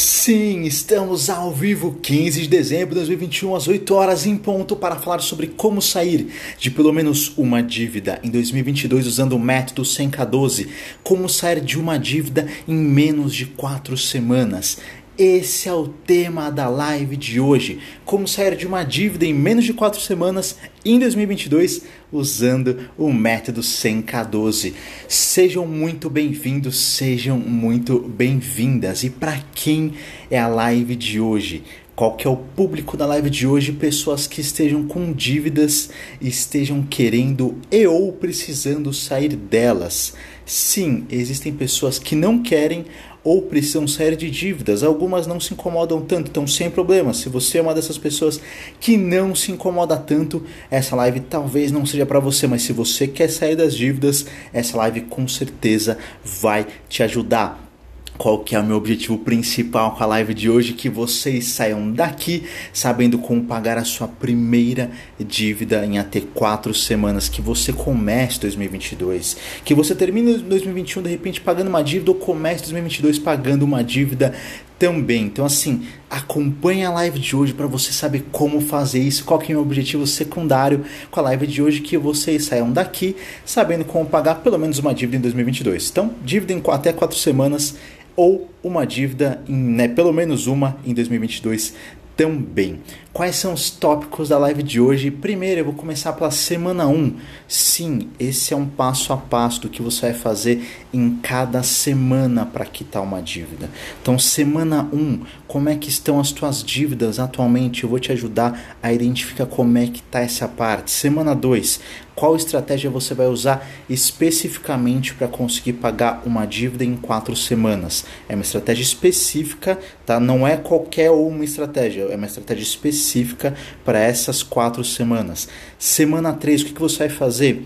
Sim, estamos ao vivo, 15 de dezembro de 2021, às 8 horas em ponto, para falar sobre como sair de pelo menos uma dívida em 2022 usando o método 100K12, como sair de uma dívida em menos de 4 semanas. Esse é o tema da live de hoje, como sair de uma dívida em menos de 4 semanas em 2022 usando o método 100K12. Sejam muito bem-vindos, sejam muito bem-vindas. E para quem é a live de hoje? Qual que é o público da live de hoje? Pessoas que estejam com dívidas, estejam querendo e ou precisando sair delas. Sim, existem pessoas que não querem ou precisam sair de dívidas. Algumas não se incomodam tanto, então sem problema. Se você é uma dessas pessoas que não se incomoda tanto, essa live talvez não seja para você, mas se você quer sair das dívidas, essa live com certeza vai te ajudar. Qual que é o meu objetivo principal com a live de hoje? Que vocês saiam daqui sabendo como pagar a sua primeira dívida em até 4 semanas. Que você comece 2022. Que você termine 2021 de repente pagando uma dívida ou comece 2022 pagando uma dívida também. Então assim, acompanhe a live de hoje para você saber como fazer isso. Qual que é o meu objetivo secundário com a live de hoje? Que vocês saiam daqui sabendo como pagar pelo menos uma dívida em 2022. Então, dívida em até 4 semanas ou uma dívida, pelo menos uma em 2022 também. Quais são os tópicos da live de hoje? Primeiro, eu vou começar pela semana 1. Sim, esse é um passo a passo do que você vai fazer em cada semana para quitar uma dívida. Então, semana 1, como é que estão as tuas dívidas atualmente? Eu vou te ajudar a identificar como é que está essa parte. Semana 2, qual estratégia você vai usar especificamente para conseguir pagar uma dívida em 4 semanas? É uma estratégia específica, tá? Não é qualquer uma estratégia, é uma estratégia específica para essas 4 semanas. Semana 3, o que você vai fazer?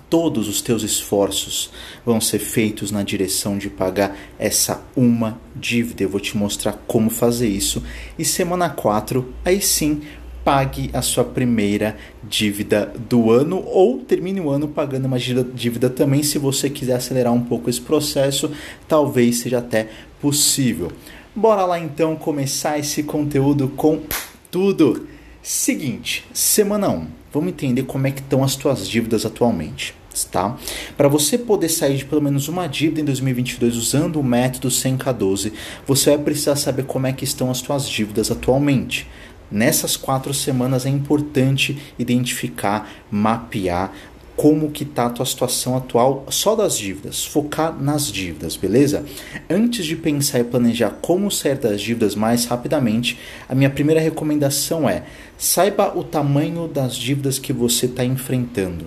Todos os teus esforços vão ser feitos na direção de pagar essa uma dívida. Eu vou te mostrar como fazer isso. E semana 4, aí sim, pague a sua primeira dívida do ano ou termine o ano pagando uma dívida também. Se você quiser acelerar um pouco esse processo, talvez seja até possível. Bora lá então começar esse conteúdo com tudo. Seguinte, semana 1, vamos entender como é que estão as tuas dívidas atualmente. Tá? Para você poder sair de pelo menos uma dívida em 2022 usando o método 100K12, você vai precisar saber como é que estão as tuas dívidas atualmente. Nessas 4 semanas é importante identificar, mapear como que está a tua situação atual só das dívidas, focar nas dívidas, beleza? Antes de pensar e planejar como sair das dívidas mais rapidamente, a minha primeira recomendação é: saiba o tamanho das dívidas que você está enfrentando,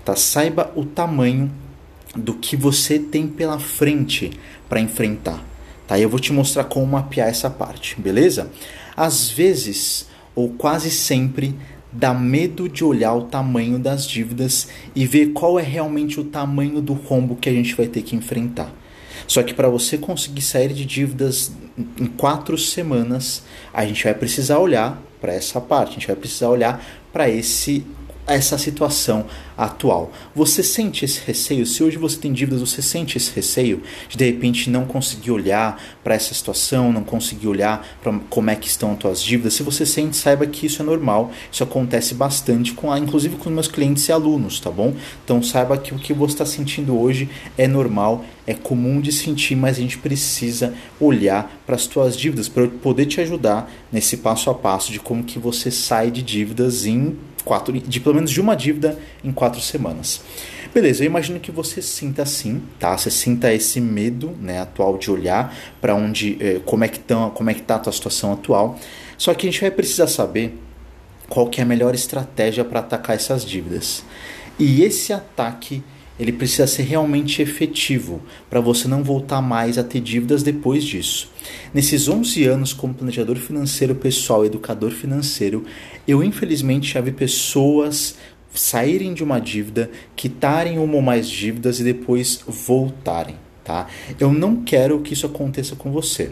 tá? Saiba o tamanho do que você tem pela frente para enfrentar, tá? Eu vou te mostrar como mapear essa parte, beleza? Às vezes, ou quase sempre, dá medo de olhar o tamanho das dívidas e ver qual é realmente o tamanho do rombo que a gente vai ter que enfrentar. Só que para você conseguir sair de dívidas em 4 semanas, a gente vai precisar olhar para essa parte, a gente vai precisar olhar para essa situação atual. Você sente esse receio? Se hoje você tem dívidas, você sente esse receio de repente não conseguir olhar para essa situação, não conseguir olhar para como é que estão as tuas dívidas? Se você sente, saiba que isso é normal, isso acontece bastante, inclusive com os meus clientes e alunos, tá bom? Então saiba que o que você está sentindo hoje é normal, é comum de sentir, mas a gente precisa olhar para as tuas dívidas para eu poder te ajudar nesse passo a passo de como que você sai de dívidas de pelo menos de uma dívida em 4 semanas. Beleza, eu imagino que você sinta assim, tá? Você sinta esse medo, né, atual de olhar para como é que tá a tua situação atual. Só que a gente vai precisar saber qual que é a melhor estratégia para atacar essas dívidas. E esse ataque, ele precisa ser realmente efetivo para você não voltar mais a ter dívidas depois disso. Nesses 11 anos como planejador financeiro pessoal e educador financeiro, eu infelizmente já vi pessoas saírem de uma dívida, quitarem uma ou mais dívidas e depois voltarem, tá? Eu não quero que isso aconteça com você.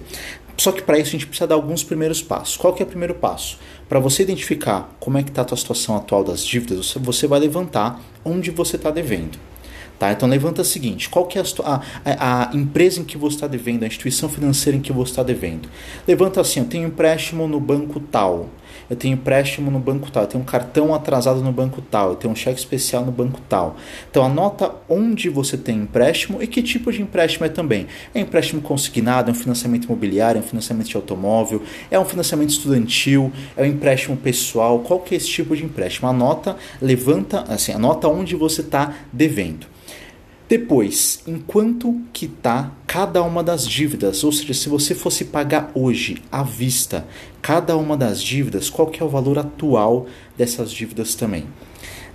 Só que para isso a gente precisa dar alguns primeiros passos. Qual que é o primeiro passo? Para você identificar como é que está a tua situação atual das dívidas, você vai levantar onde você está devendo. Tá? Então levanta o seguinte, qual que é a empresa em que você está devendo, a instituição financeira em que você está devendo. Levanta assim, eu tenho empréstimo no banco tal, eu tenho empréstimo no banco tal, eu tenho um cartão atrasado no banco tal, eu tenho um cheque especial no banco tal. Então anota onde você tem empréstimo e que tipo de empréstimo é também. É empréstimo consignado, é um financiamento imobiliário, é um financiamento de automóvel, é um financiamento estudantil, é um empréstimo pessoal, qual que é esse tipo de empréstimo? Anota, anota onde você está devendo. Depois, em quanto que está cada uma das dívidas, ou seja, se você fosse pagar hoje à vista cada uma das dívidas, qual que é o valor atual dessas dívidas também.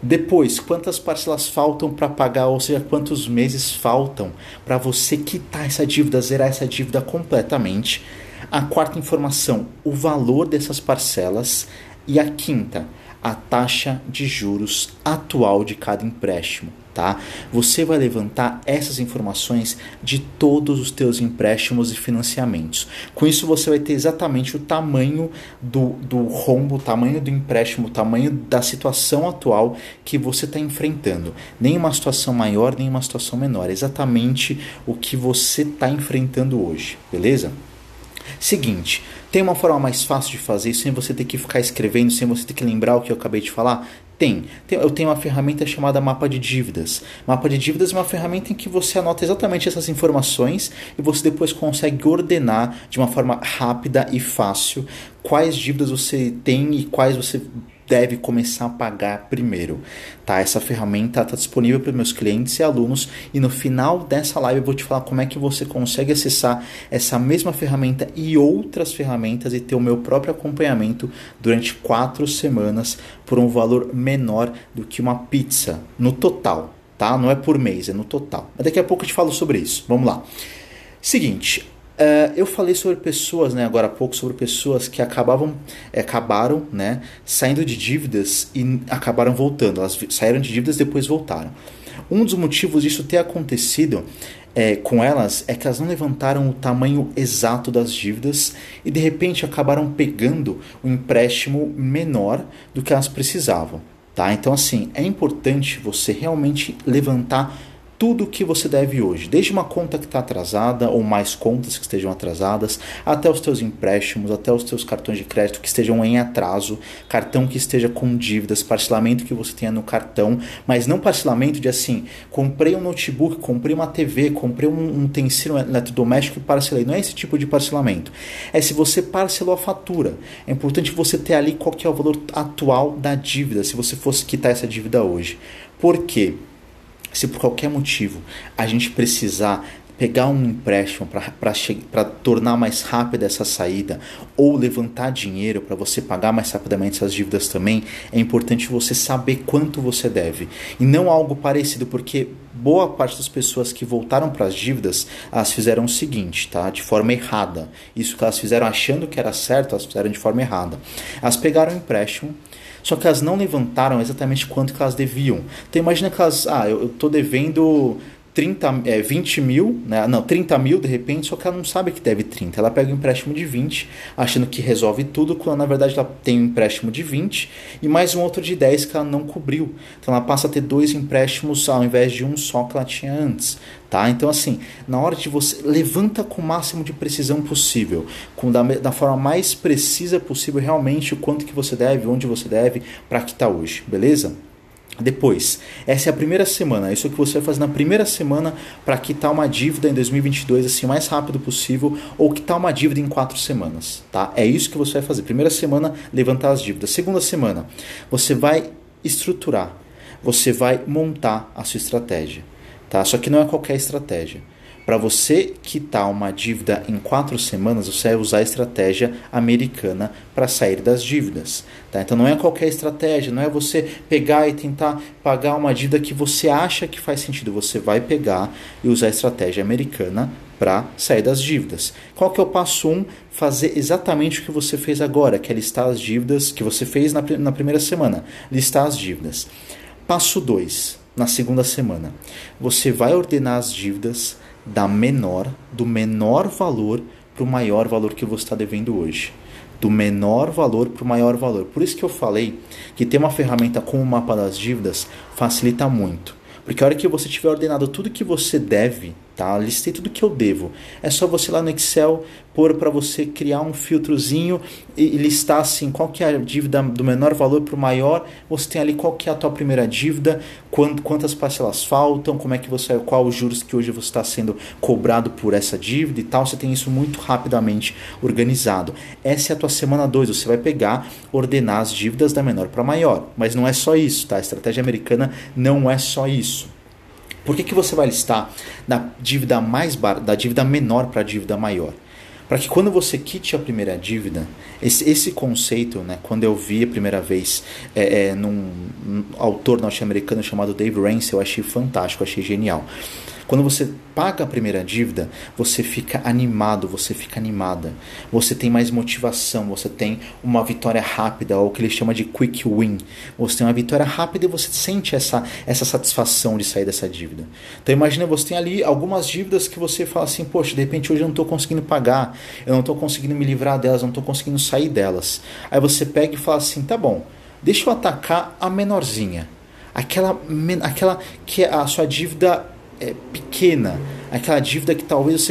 Depois, quantas parcelas faltam para pagar, ou seja, quantos meses faltam para você quitar essa dívida, zerar essa dívida completamente. A quarta informação, o valor dessas parcelas. E a quinta, a taxa de juros atual de cada empréstimo. Tá? Você vai levantar essas informações de todos os teus empréstimos e financiamentos. Com isso você vai ter exatamente o tamanho do rombo, o tamanho do empréstimo, o tamanho da situação atual que você está enfrentando. Nem uma situação maior, nem uma situação menor. É exatamente o que você está enfrentando hoje, beleza? Seguinte, tem uma forma mais fácil de fazer sem você ter que ficar escrevendo, sem você ter que lembrar o que eu acabei de falar? Eu tenho uma ferramenta chamada Mapa de Dívidas. Mapa de Dívidas é uma ferramenta em que você anota exatamente essas informações e você depois consegue ordenar de uma forma rápida e fácil quais dívidas você tem e quais você deve começar a pagar primeiro. Tá? Essa ferramenta está disponível para os meus clientes e alunos e no final dessa live eu vou te falar como é que você consegue acessar essa mesma ferramenta e outras ferramentas e ter o meu próprio acompanhamento durante 4 semanas por um valor menor do que uma pizza no total. Tá? Não é por mês, é no total. Mas daqui a pouco eu te falo sobre isso. Vamos lá. Seguinte, eu falei sobre pessoas, agora há pouco, sobre pessoas que acabaram, saindo de dívidas e acabaram voltando. Elas saíram de dívidas e depois voltaram. Um dos motivos disso ter acontecido com elas é que elas não levantaram o tamanho exato das dívidas e de repente acabaram pegando um empréstimo menor do que elas precisavam. Tá? Então assim, é importante você realmente levantar tudo o que você deve hoje, desde uma conta que está atrasada ou mais contas que estejam atrasadas, até os teus empréstimos, até os teus cartões de crédito que estejam em atraso, cartão que esteja com dívidas, parcelamento que você tenha no cartão, mas não parcelamento de assim, comprei um notebook, comprei uma TV, comprei um utensílio eletrodoméstico e parcelei. Não é esse tipo de parcelamento. É se você parcelou a fatura. É importante você ter ali qual que é o valor atual da dívida, se você fosse quitar essa dívida hoje. Por quê? Se por qualquer motivo a gente precisar pegar um empréstimo para tornar mais rápida essa saída ou levantar dinheiro para você pagar mais rapidamente essas dívidas também, é importante você saber quanto você deve. E não algo parecido, porque boa parte das pessoas que voltaram para as dívidas, elas fizeram o seguinte, tá? De forma errada. Isso que elas fizeram achando que era certo, elas fizeram de forma errada. Elas pegaram o empréstimo, só que elas não levantaram exatamente quanto que elas deviam. Então imagina que elas, eu estou devendo 20 mil, 30 mil de repente, só que ela não sabe que deve 30. Ela pega um empréstimo de 20, achando que resolve tudo, quando na verdade ela tem um empréstimo de 20 e mais um outro de 10 que ela não cobriu. Então ela passa a ter 2 empréstimos ao invés de um só que ela tinha antes. Tá? Então assim, na hora de você levanta com o máximo de precisão possível, da forma mais precisa possível realmente o quanto que você deve, onde você deve, para quitar hoje, beleza? Depois, essa é a primeira semana, isso é o que você vai fazer na primeira semana para quitar uma dívida em 2022 assim, o mais rápido possível, ou quitar uma dívida em 4 semanas, tá? É isso que você vai fazer. Primeira semana, levantar as dívidas. Segunda semana, você vai estruturar, você vai montar a sua estratégia, tá? Só que não é qualquer estratégia. Para você quitar uma dívida em 4 semanas, você vai usar a estratégia americana para sair das dívidas. Tá? Então não é qualquer estratégia, não é você pegar e tentar pagar uma dívida que você acha que faz sentido. Você vai pegar e usar a estratégia americana para sair das dívidas. Qual que é o passo 1? Fazer exatamente o que você fez agora, que é listar as dívidas que você fez na primeira semana. Listar as dívidas. Passo 2, na segunda semana. Você vai ordenar as dívidas do menor valor para o maior valor que você está devendo hoje. Do menor valor para o maior valor. Por isso que eu falei que ter uma ferramenta como o mapa das dívidas facilita muito. Porque a hora que você tiver ordenado tudo que você deve, tá? Listei tudo que eu devo. É só você lá no Excel pôr para você criar um filtrozinho e listar assim qual que é a dívida do menor valor para o maior. Você tem ali qual que é a tua primeira dívida, quantas parcelas faltam, como é que você, qual os juros que hoje você está sendo cobrado por essa dívida e tal. Você tem isso muito rapidamente organizado. Essa é a tua semana 2. Você vai pegar, ordenar as dívidas da menor para maior. Mas não é só isso, tá? A estratégia americana não é só isso. Por que você vai listar da dívida da dívida menor para a dívida maior? Para que quando você quite a primeira dívida, esse conceito, né, quando eu vi a primeira vez num autor norte-americano chamado Dave Ramsey, eu achei fantástico, achei genial. Quando você paga a primeira dívida, você fica animado, você fica animada. Você tem mais motivação, você tem uma vitória rápida, ou o que ele chama de quick win. Você tem uma vitória rápida e você sente essa satisfação de sair dessa dívida. Então imagina, você tem ali algumas dívidas que você fala assim, poxa, de repente hoje eu não estou conseguindo pagar, eu não estou conseguindo me livrar delas, não estou conseguindo sair delas. Aí você pega e fala assim, tá bom, deixa eu atacar a menorzinha. Aquela que é a sua dívida pequena, aquela dívida que talvez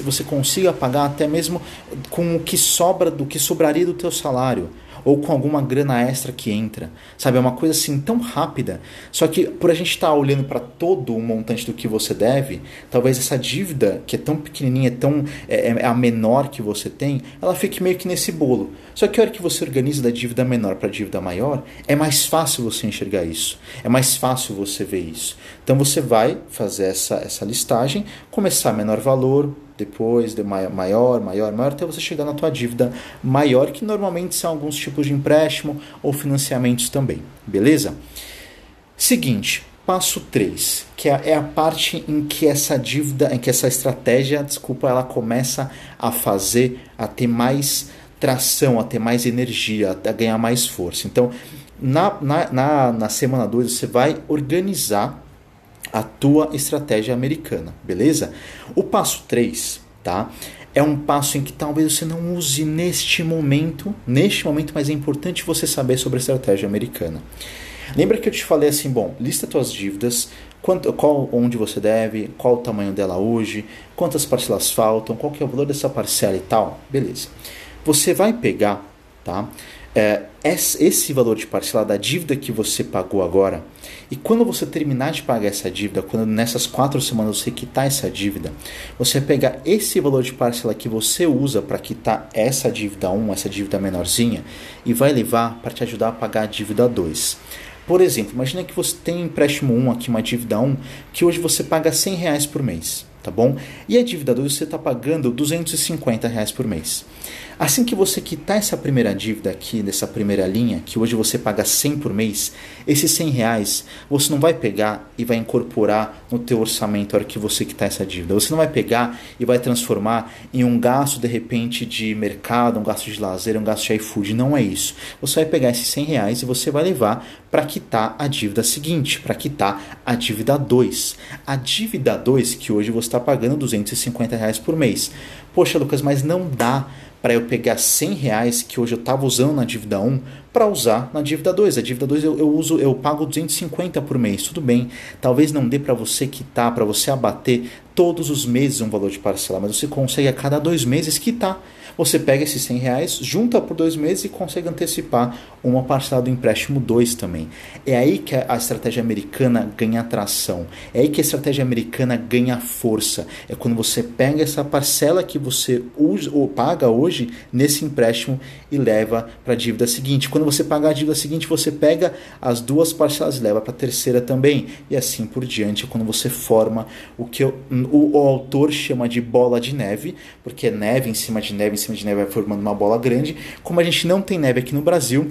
você consiga pagar até mesmo com o que sobra, do que sobraria do teu salário, ou com alguma grana extra que entra, sabe? É uma coisa assim tão rápida, só que por a gente estar olhando para todo o montante do que você deve, talvez essa dívida que é tão pequenininha, é a menor que você tem, ela fique meio que nesse bolo. Só que a hora que você organiza da dívida menor para a dívida maior, é mais fácil você enxergar isso, é mais fácil você ver isso. Então você vai fazer essa listagem, começar menor valor, depois de maior, até você chegar na tua dívida maior, que normalmente são alguns tipos de empréstimo ou financiamentos também, beleza? Seguinte, passo 3, que é a parte em que essa estratégia, ela começa a ter mais tração, a ter mais energia, a ganhar mais força. Então, na semana 2, você vai organizar a tua estratégia americana, beleza? O passo 3, tá? É um passo em que talvez você não use neste momento, mas é importante você saber sobre a estratégia americana. Lembra que eu te falei assim, bom, lista tuas dívidas, onde você deve, qual o tamanho dela hoje, quantas parcelas faltam, qual que é o valor dessa parcela e tal, beleza. Você vai pegar, tá? Esse valor de parcela da dívida que você pagou agora, e quando você terminar de pagar essa dívida, quando nessas 4 semanas você quitar essa dívida, você vai pegar esse valor de parcela que você usa para quitar essa dívida 1, essa dívida menorzinha, e vai levar para te ajudar a pagar a dívida 2. Por exemplo, imagina que você tem um empréstimo 1 aqui, uma dívida 1, que hoje você paga R$100 por mês, tá bom? E a dívida 2 você está pagando R$250 por mês. Assim que você quitar essa primeira dívida aqui, dessa primeira linha, que hoje você paga 100 por mês, esses R$100 você não vai pegar e vai incorporar no teu orçamento a hora que você quitar essa dívida. Você não vai pegar e vai transformar em um gasto, de repente, de mercado, um gasto de lazer, um gasto de iFood. Não é isso. Você vai pegar esses R$100 e você vai levar para quitar a dívida seguinte, para quitar a dívida 2. A dívida 2, que hoje você está pagando R$250 por mês. Poxa, Lucas, mas não dá para eu pegar R$100 que hoje eu estava usando na dívida 1 para usar na dívida 2. A dívida 2 eu pago 250 por mês, tudo bem. Talvez não dê para você quitar, para você abater todos os meses um valor de parcela, mas você consegue a cada 2 meses quitar. Você pega esses R$100, junta por 2 meses e consegue antecipar uma parcela do empréstimo 2 também. É aí que a estratégia americana ganha atração. É aí que a estratégia americana ganha força. É quando você pega essa parcela que você usa ou paga hoje nesse empréstimo e leva para a dívida seguinte. Quando você pagar a dívida seguinte, você pega as 2 parcelas e leva para a terceira também. E assim por diante, quando você forma o que o autor chama de bola de neve, porque é neve em cima de neve vai formando uma bola grande. Como a gente não tem neve aqui no Brasil,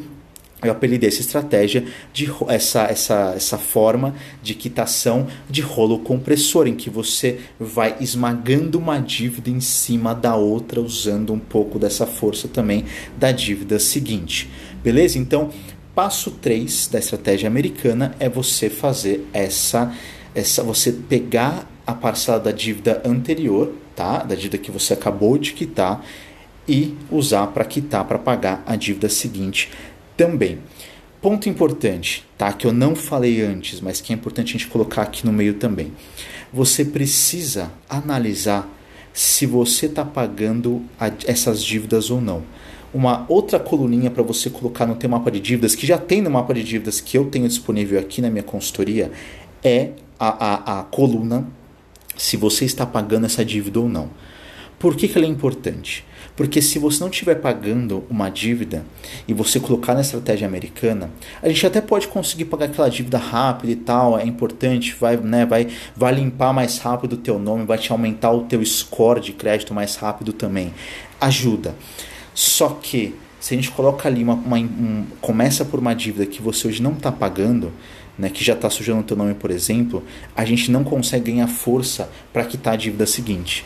eu apelidei essa estratégia de essa forma de quitação de rolo compressor, em que você vai esmagando uma dívida em cima da outra, usando um pouco dessa força também da dívida seguinte. Beleza? Então, passo 3 da estratégia americana é você fazer você pegar a parcela da dívida anterior, tá? Da dívida que você acabou de quitar, e usar para quitar, para pagar a dívida seguinte também. Ponto importante, tá? Que eu não falei antes, mas que é importante a gente colocar aqui no meio também. Você precisa analisar se você está pagando essas dívidas ou não. Uma outra coluninha para você colocar no teu mapa de dívidas, que já tem no mapa de dívidas que eu tenho disponível aqui na minha consultoria, é a coluna se você está pagando essa dívida ou não. Por que ela é importante? Porque se você não estiver pagando uma dívida e você colocar na estratégia americana, a gente até pode conseguir pagar aquela dívida rápido e tal, é importante, vai limpar mais rápido o teu nome, vai te aumentar o teu score de crédito mais rápido também. Ajuda. Só que se a gente coloca ali, começa por uma dívida que você hoje não está pagando, né, que já está sujando o teu nome, por exemplo, a gente não consegue ganhar força para quitar a dívida seguinte.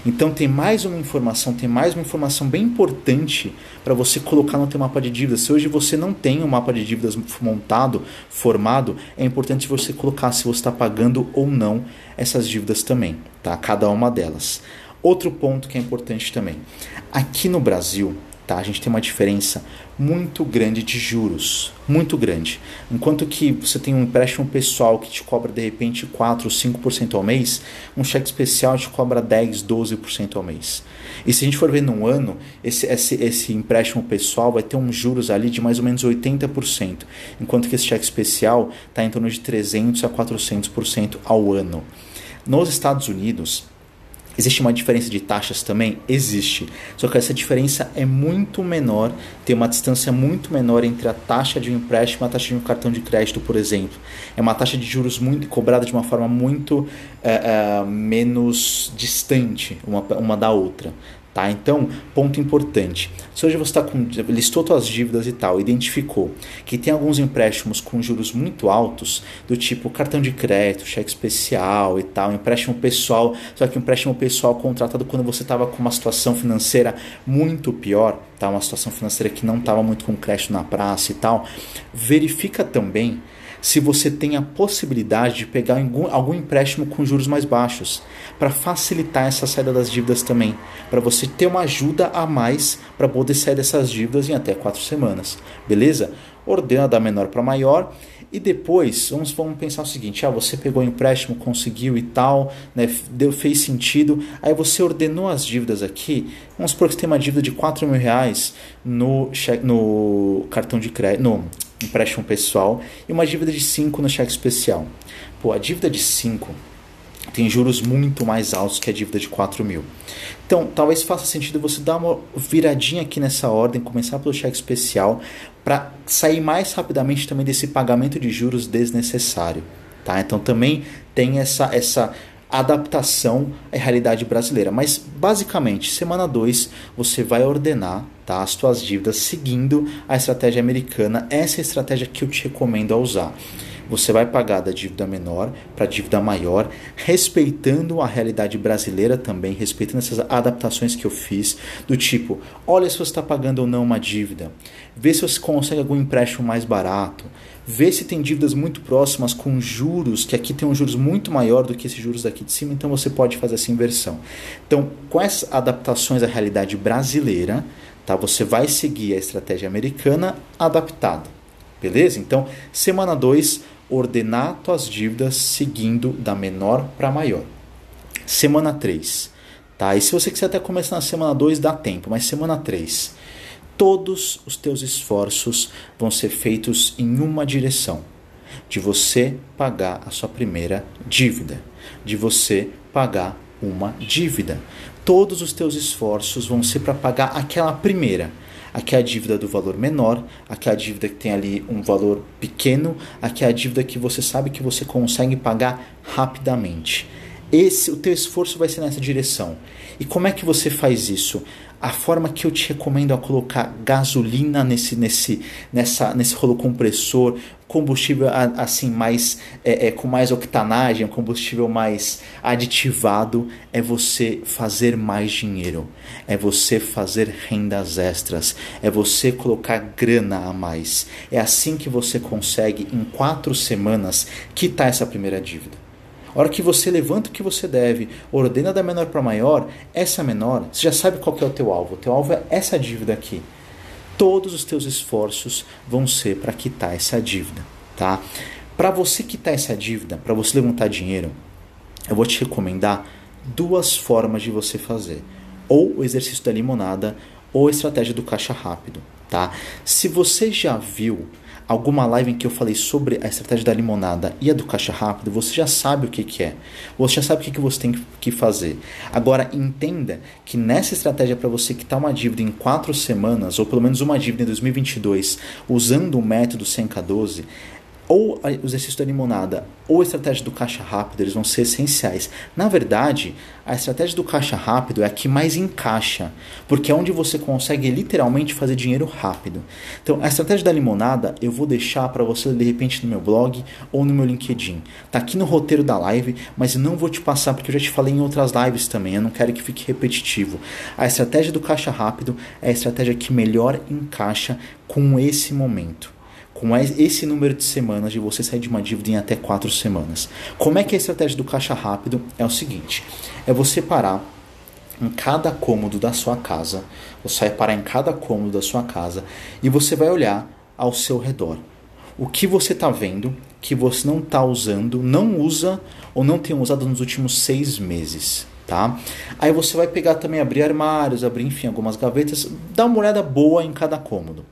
Então tem mais uma informação bem importante para você colocar no teu mapa de dívidas. Se hoje você não tem um mapa de dívidas formado, é importante você colocar se você está pagando ou não essas dívidas também, tá? Cada uma delas. Outro ponto que é importante também. Aqui no Brasil, tá, a gente tem uma diferença muito grande de juros, muito grande. Enquanto que você tem um empréstimo pessoal que te cobra de repente 4 ou 5% ao mês, um cheque especial te cobra 10, 12% ao mês. E se a gente for ver num ano, esse empréstimo pessoal vai ter uns juros ali de mais ou menos 80%, enquanto que esse cheque especial está em torno de 300 a 400% ao ano. Nos Estados Unidos, existe uma diferença de taxas também? Existe. Só que essa diferença é muito menor, tem uma distância muito menor entre a taxa de um empréstimo e a taxa de um cartão de crédito, por exemplo. É uma taxa de juros muito cobrada de uma forma muito menos distante uma da outra. Tá? Então, ponto importante. Se hoje você listou suas dívidas e tal, identificou que tem alguns empréstimos com juros muito altos, do tipo cartão de crédito, cheque especial e tal, empréstimo pessoal, só que um empréstimo pessoal contratado quando você estava com uma situação financeira muito pior, tá? Uma situação financeira que não estava muito com crédito na praça e tal, verifica também se você tem a possibilidade de pegar algum empréstimo com juros mais baixos, para facilitar essa saída das dívidas também, para você ter uma ajuda a mais para poder sair dessas dívidas em até 4 semanas, beleza? Ordena da menor para maior e depois vamos pensar o seguinte, você pegou o empréstimo, conseguiu e tal, né, fez sentido, aí você ordenou as dívidas aqui, vamos supor que você tem uma dívida de R$4.000 no cartão de crédito, no empréstimo pessoal e uma dívida de 5 no cheque especial. Pô, a dívida de 5 tem juros muito mais altos que a dívida de 4.000. Então, talvez faça sentido você dar uma viradinha aqui nessa ordem, começar pelo cheque especial, para sair mais rapidamente também desse pagamento de juros desnecessário. Tá? Então, também tem essa adaptação à realidade brasileira. Mas, basicamente, semana 2, você vai ordenar, tá, as suas dívidas seguindo a estratégia americana. Essa é a estratégia que eu te recomendo a usar. Você vai pagar da dívida menor para a dívida maior, respeitando a realidade brasileira também, respeitando essas adaptações que eu fiz, do tipo, olha se você está pagando ou não uma dívida, vê se você consegue algum empréstimo mais barato, vê se tem dívidas muito próximas com juros, que aqui tem um juros muito maior do que esses juros daqui de cima, então você pode fazer essa inversão. Então, com essas adaptações à realidade brasileira, tá, você vai seguir a estratégia americana adaptada, beleza? Então, semana 2, ordenar tuas dívidas seguindo da menor para maior. Semana 3, tá? E se você quiser até começar na semana 2, dá tempo, mas semana 3, todos os teus esforços vão ser feitos em uma direção, de você pagar a sua primeira dívida, de você pagar uma dívida. Todos os teus esforços vão ser para pagar aquela primeira. Aqui é a dívida do valor menor, aqui é a dívida que tem ali um valor pequeno, aqui é a dívida que você sabe que você consegue pagar rapidamente. O teu esforço vai ser nessa direção. E como é que você faz isso? A forma que eu te recomendo é colocar gasolina nesse rolo compressor, combustível assim com mais octanagem, combustível mais aditivado, é você fazer mais dinheiro, é você fazer rendas extras, é você colocar grana a mais. É assim que você consegue em 4 semanas quitar essa primeira dívida. A hora que você levanta o que você deve, ordena da menor para maior, essa menor, você já sabe qual que é o teu alvo. O teu alvo é essa dívida aqui. todos os teus esforços vão ser para quitar essa dívida, tá? Para você quitar essa dívida, para você levantar dinheiro, eu vou te recomendar 2 formas de você fazer. Ou o exercício da limonada, ou a estratégia do caixa rápido, tá? Se você já viu alguma live em que eu falei sobre a estratégia da limonada e a do caixa rápido, você já sabe o que é. Você já sabe o que você tem que fazer. Agora, entenda que nessa estratégia para você quitar uma dívida em 4 semanas, ou pelo menos uma dívida em 2022, usando o método 100K12, ou o exercício da limonada ou a estratégia do caixa rápido, eles vão ser essenciais. Na verdade, a estratégia do caixa rápido é a que mais encaixa, porque é onde você consegue literalmente fazer dinheiro rápido. Então, a estratégia da limonada eu vou deixar para você de repente no meu blog ou no meu LinkedIn. Tá aqui no roteiro da live, mas eu não vou te passar porque eu já te falei em outras lives também, eu não quero que fique repetitivo. A estratégia do caixa rápido é a estratégia que melhor encaixa com esse momento, com esse número de semanas de você sair de uma dívida em até 4 semanas. Como é que é a estratégia do caixa rápido? É o seguinte, é você parar em cada cômodo da sua casa, você vai parar em cada cômodo da sua casa e você vai olhar ao seu redor. O que você está vendo que você não está usando, não usa ou não tem usado nos últimos 6 meses. Tá? Aí você vai pegar também, abrir armários, abrir enfim algumas gavetas, dar uma olhada boa em cada cômodo.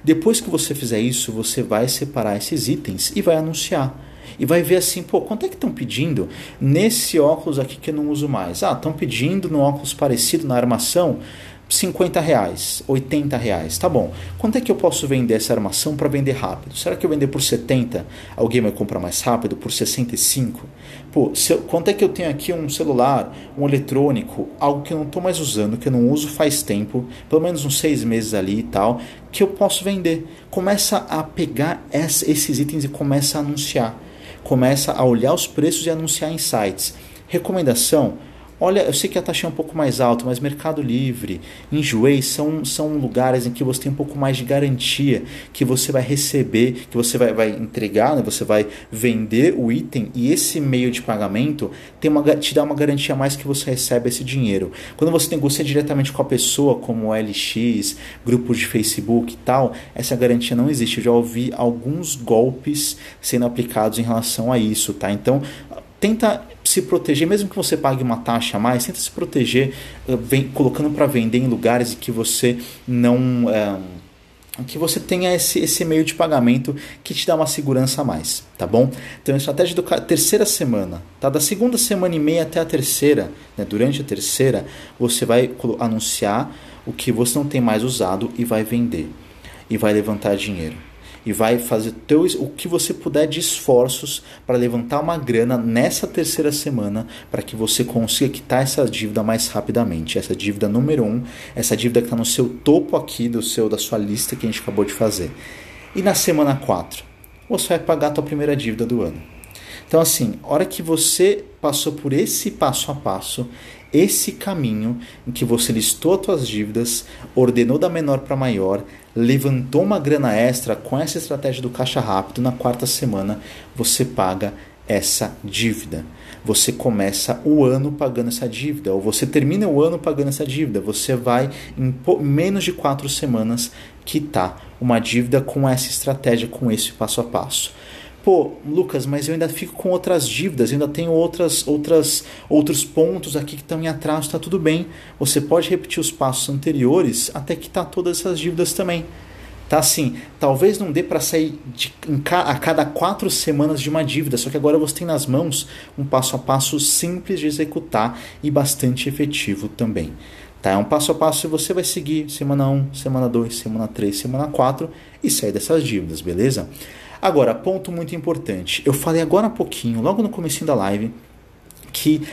Depois que você fizer isso, você vai separar esses itens e vai anunciar. E vai ver assim, quanto é que estão pedindo nesse óculos aqui que eu não uso mais? Estão pedindo no óculos parecido, na armação, R$50, R$80. Tá bom. Quanto é que eu posso vender essa armação para vender rápido? Será que eu vender por 70? Alguém vai comprar mais rápido por 65? Quanto é que eu tenho aqui um celular, um eletrônico, algo que eu não estou mais usando, que eu não uso faz tempo, pelo menos uns 6 meses ali e tal, que eu posso vender? Começa a pegar esses itens e começa a anunciar. Começa a olhar os preços e anunciar em sites. Recomendação: olha, eu sei que a taxa é um pouco mais alta, mas Mercado Livre, Enjoei são lugares em que você tem um pouco mais de garantia, que você vai receber, que você vai entregar, né? Você vai vender o item e esse meio de pagamento te dá uma garantia a mais que você recebe esse dinheiro. Quando você negocia diretamente com a pessoa, como o LX, grupos de Facebook e tal, essa garantia não existe. Eu já ouvi alguns golpes sendo aplicados em relação a isso, tá? Então, tenta se proteger, mesmo que você pague uma taxa a mais, tenta se proteger colocando para vender em lugares em que você não que você tenha esse meio de pagamento que te dá uma segurança a mais, tá bom? Então a estratégia da terceira semana, tá? Da segunda semana e meia até a terceira, né? Durante a terceira você vai anunciar o que você não tem mais usado e vai vender e vai levantar dinheiro. E vai fazer o que você puder de esforços para levantar uma grana nessa terceira semana para que você consiga quitar essa dívida mais rapidamente. Essa dívida número 1, essa dívida que está no seu topo aqui da sua lista que a gente acabou de fazer. E na semana 4, você vai pagar a tua primeira dívida do ano. Então assim, a hora que você passou por esse passo a passo, esse caminho em que você listou as suas dívidas, ordenou da menor para maior, levantou uma grana extra com essa estratégia do caixa rápido, na 4ª semana você paga essa dívida. Você começa o ano pagando essa dívida, ou você termina o ano pagando essa dívida. Você vai em menos de 4 semanas quitar uma dívida com essa estratégia, com esse passo a passo. Lucas, mas eu ainda fico com outras dívidas, eu ainda tenho outros pontos aqui que estão em atraso, está tudo bem. Você pode repetir os passos anteriores até quitar todas essas dívidas também. Tá assim, talvez não dê para sair a cada 4 semanas de uma dívida, só que agora você tem nas mãos um passo a passo simples de executar e bastante efetivo também. Tá? É um passo a passo que você vai seguir semana 1, semana 2, semana 3, semana 4 e sair dessas dívidas, beleza? Agora, ponto muito importante. Eu falei agora há pouquinho, logo no comecinho da live, que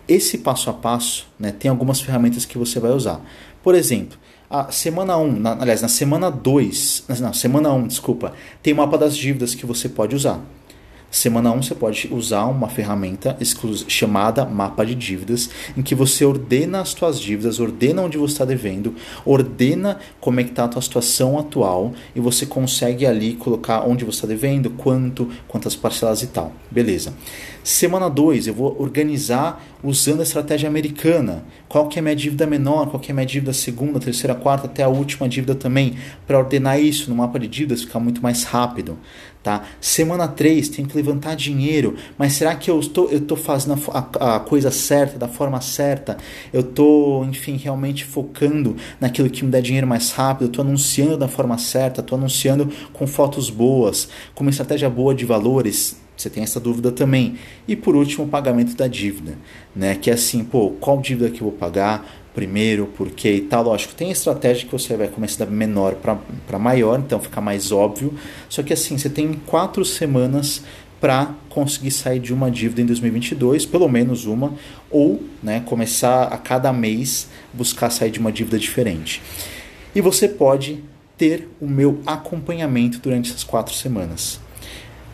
esse passo a passo, né, tem algumas ferramentas que você vai usar. Por exemplo, a semana 1, na semana 2, semana 1, tem o mapa das dívidas que você pode usar. Semana 1 você pode usar uma ferramenta chamada mapa de dívidas, em que você ordena as suas dívidas, ordena onde você está devendo, ordena como é que está a tua situação atual e você consegue ali colocar onde você está devendo, quantas parcelas e tal. Beleza. Semana 2 eu vou organizar usando a estratégia americana. Qual que é a minha dívida menor, qual que é a minha dívida segunda, terceira, quarta, até a última dívida também, para ordenar isso no mapa de dívidas, ficar muito mais rápido. Tá? Semana 3, tem que levantar dinheiro, mas será que eu estou fazendo a coisa certa, da forma certa? Eu estou, enfim, realmente focando naquilo que me dá dinheiro mais rápido? Estou anunciando da forma certa? Estou anunciando com fotos boas, com uma estratégia boa de valores? Você tem essa dúvida também. E por último, o pagamento da dívida, né? Que é assim, qual dívida que eu vou pagar primeiro, por quê e tal. Lógico, tem estratégia que você vai começar da menor para maior, então fica mais óbvio. Só que assim, você tem 4 semanas para conseguir sair de uma dívida em 2022, pelo menos uma, ou, né, começar a cada mês buscar sair de uma dívida diferente. E você pode ter o meu acompanhamento durante essas 4 semanas.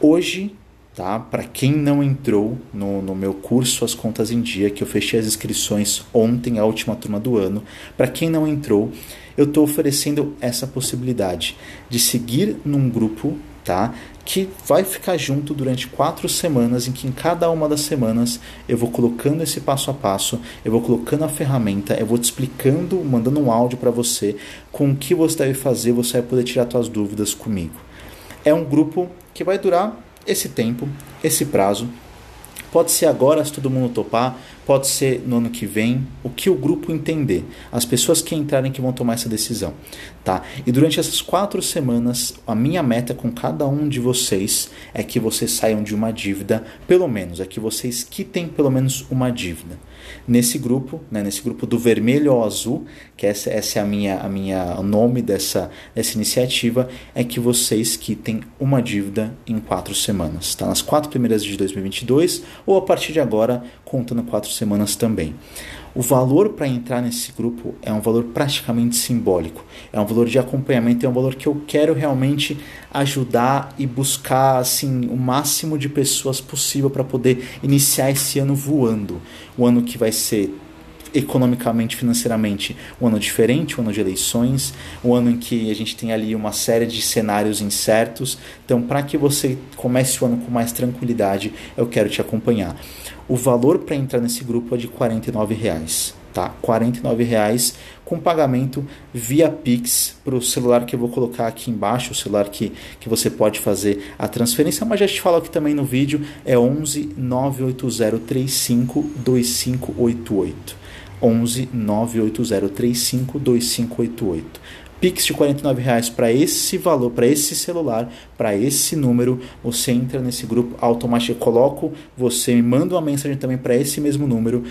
Hoje, tá? Para quem não entrou no meu curso As Contas em Dia, que eu fechei as inscrições ontem, a última turma do ano, para quem não entrou, eu estou oferecendo essa possibilidade de seguir num grupo, tá? Que vai ficar junto durante 4 semanas, em que em cada uma das semanas eu vou colocando esse passo a passo, eu vou colocando a ferramenta, eu vou te explicando, mandando um áudio para você com o que você deve fazer, você vai poder tirar suas dúvidas comigo. É um grupo que vai durar esse tempo, esse prazo. Pode ser agora, se todo mundo topar, pode ser no ano que vem, o que o grupo entender, as pessoas que entrarem que vão tomar essa decisão, tá? E durante essas 4 semanas, a minha meta com cada um de vocês é que vocês saiam de uma dívida, pelo menos, é que vocês quitem pelo menos uma dívida. Nesse grupo, né, nesse grupo do vermelho ao azul, que essa é o nome dessa iniciativa, é que vocês quitem uma dívida em 4 semanas, tá? Nas 4 primeiras de 2022 ou a partir de agora, contando 4 semanas também. O valor para entrar nesse grupo é um valor praticamente simbólico. É um valor de acompanhamento, é um valor que eu quero realmente ajudar e buscar assim, o máximo de pessoas possível para poder iniciar esse ano voando. Um ano que vai ser economicamente, financeiramente, um ano diferente, um ano de eleições, um ano em que a gente tem ali uma série de cenários incertos. Então, para que você comece o ano com mais tranquilidade, eu quero te acompanhar. O valor para entrar nesse grupo é de R$ 49,00, tá? R$ 49,00 com pagamento via Pix para o celular que eu vou colocar aqui embaixo, o celular que você pode fazer a transferência, mas já te falo aqui também no vídeo, é 11 980 35 2588. 11 980 35 2588. Pix de R$ 49,00 para esse valor, para esse celular, para esse número. Você entra nesse grupo automático, coloco, você me manda uma mensagem também para esse mesmo número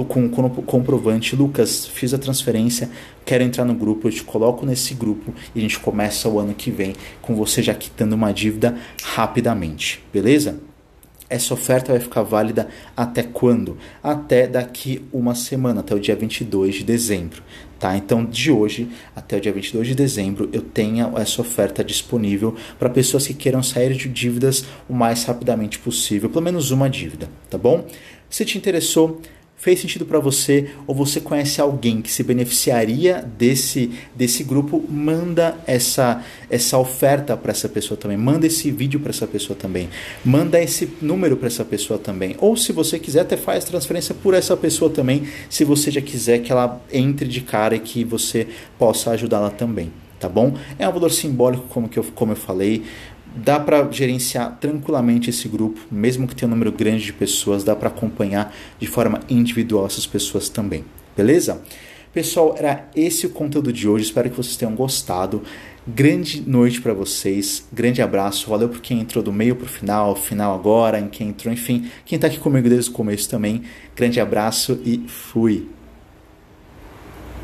com comprovante. Lucas, fiz a transferência, quero entrar no grupo, eu te coloco nesse grupo e a gente começa o ano que vem com você já quitando uma dívida rapidamente, beleza? Essa oferta vai ficar válida até quando? Até daqui uma semana, até o dia 22 de dezembro. Tá? Então, de hoje até o dia 22 de dezembro, eu tenho essa oferta disponível para pessoas que queiram sair de dívidas o mais rapidamente possível, pelo menos uma dívida, tá bom? Se te interessou, fez sentido para você ou você conhece alguém que se beneficiaria desse grupo, manda essa oferta para essa pessoa também, manda esse vídeo para essa pessoa também, manda esse número para essa pessoa também, ou se você quiser até faz transferência por essa pessoa também, se você já quiser que ela entre de cara e que você possa ajudá-la também, tá bom? É um valor simbólico como eu falei. Dá para gerenciar tranquilamente esse grupo, mesmo que tenha um número grande de pessoas, dá para acompanhar de forma individual essas pessoas também, beleza? Pessoal, era esse o conteúdo de hoje, espero que vocês tenham gostado. Grande noite para vocês, grande abraço, valeu por quem entrou do meio para o final agora, em quem entrou, enfim, quem está aqui comigo desde o começo também, grande abraço e fui!